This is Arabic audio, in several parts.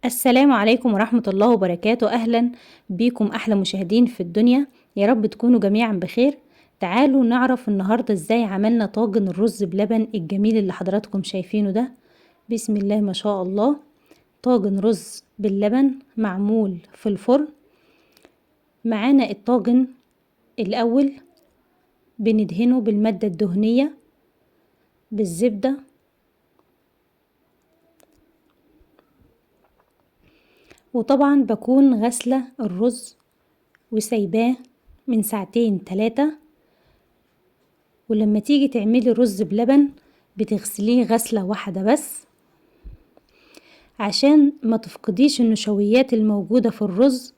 السلام عليكم ورحمة الله وبركاته. أهلا بيكم أحلى مشاهدين في الدنيا، يا رب تكونوا جميعا بخير. تعالوا نعرف النهاردة ازاي عملنا طاجن الرز بلبن الجميل اللي حضراتكم شايفينه ده. بسم الله ما شاء الله. طاجن رز باللبن معمول في الفرن. معانا الطاجن الأول بندهنه بالمادة الدهنية بالزبدة، وطبعا بكون غسلة الرز وسايباه من 2-3 ساعات. ولما تيجي تعملي رز بلبن بتغسليه غسلة واحدة بس عشان ما تفقديش النشويات الموجودة في الرز.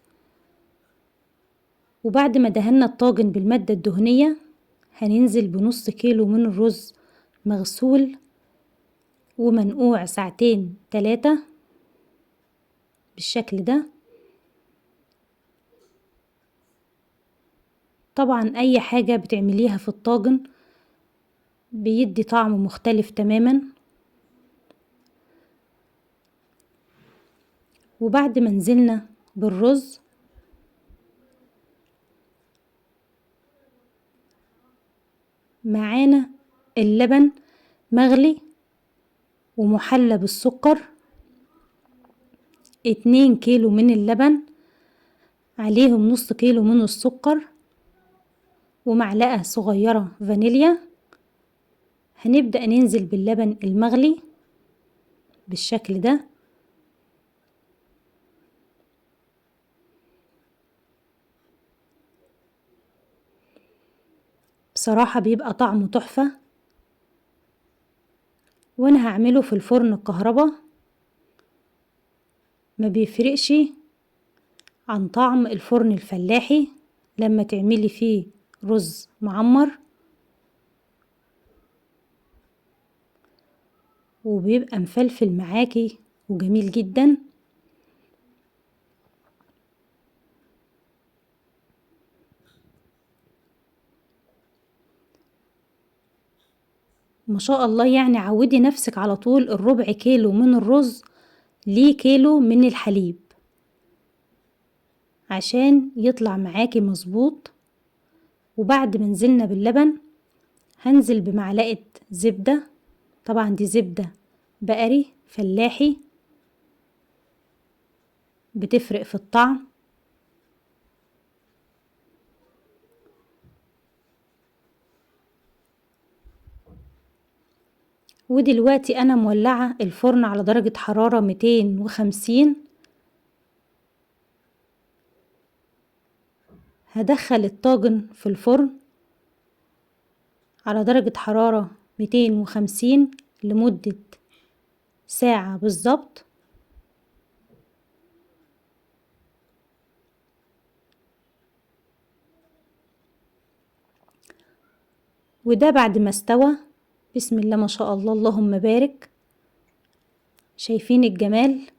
وبعد ما دهنا الطاجن بالمادة الدهنية هننزل بنص كيلو من الرز مغسول ومنقوع 2-3 ساعات بالشكل ده. طبعا اي حاجة بتعمليها في الطاجن بيدي طعم مختلف تماما. وبعد ما نزلنا بالرز معانا اللبن مغلي ومحلى بالسكر، 2 كيلو من اللبن عليهم نص كيلو من السكر ومعلقة صغيرة فانيليا. هنبدأ ننزل باللبن المغلي بالشكل ده. بصراحة بيبقى طعمه تحفة، وانا هعمله في الفرن الكهرباء ما بيفرقش عن طعم الفرن الفلاحي لما تعملي فيه رز معمر، وبيبقى مفلفل معاكي وجميل جدا. ما شاء الله، يعني عودي نفسك على طول الربع كيلو من الرز ليه كيلو من الحليب عشان يطلع معاكي مظبوط. وبعد ما نزلنا باللبن هنزل بمعلقة زبدة، طبعا دي زبدة بقري فلاحي بتفرق في الطعم. ودلوقتي انا مولعة الفرن على درجة حرارة 250. هدخل الطاجن في الفرن على درجة حرارة 250 لمدة ساعة بالظبط. وده بعد ما استوى. بسم الله ما شاء الله، اللهم بارك. شايفين الجمال؟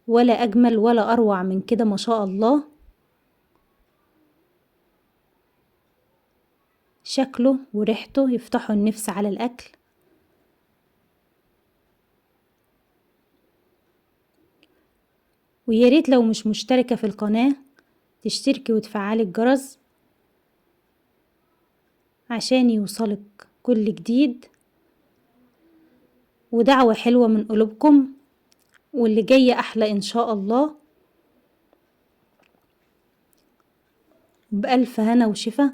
ولا اجمل ولا اروع من كده، ما شاء الله. شكله وريحته يفتحوا النفس على الاكل. ويا ريت لو مش مشتركة في القناة تشتركي وتفعلي الجرس عشان يوصلك كل جديد. ودعوة حلوة من قلوبكم، واللي جاية احلى ان شاء الله. بألف هنا وشفا.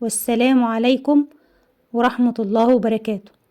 والسلام عليكم ورحمة الله وبركاته.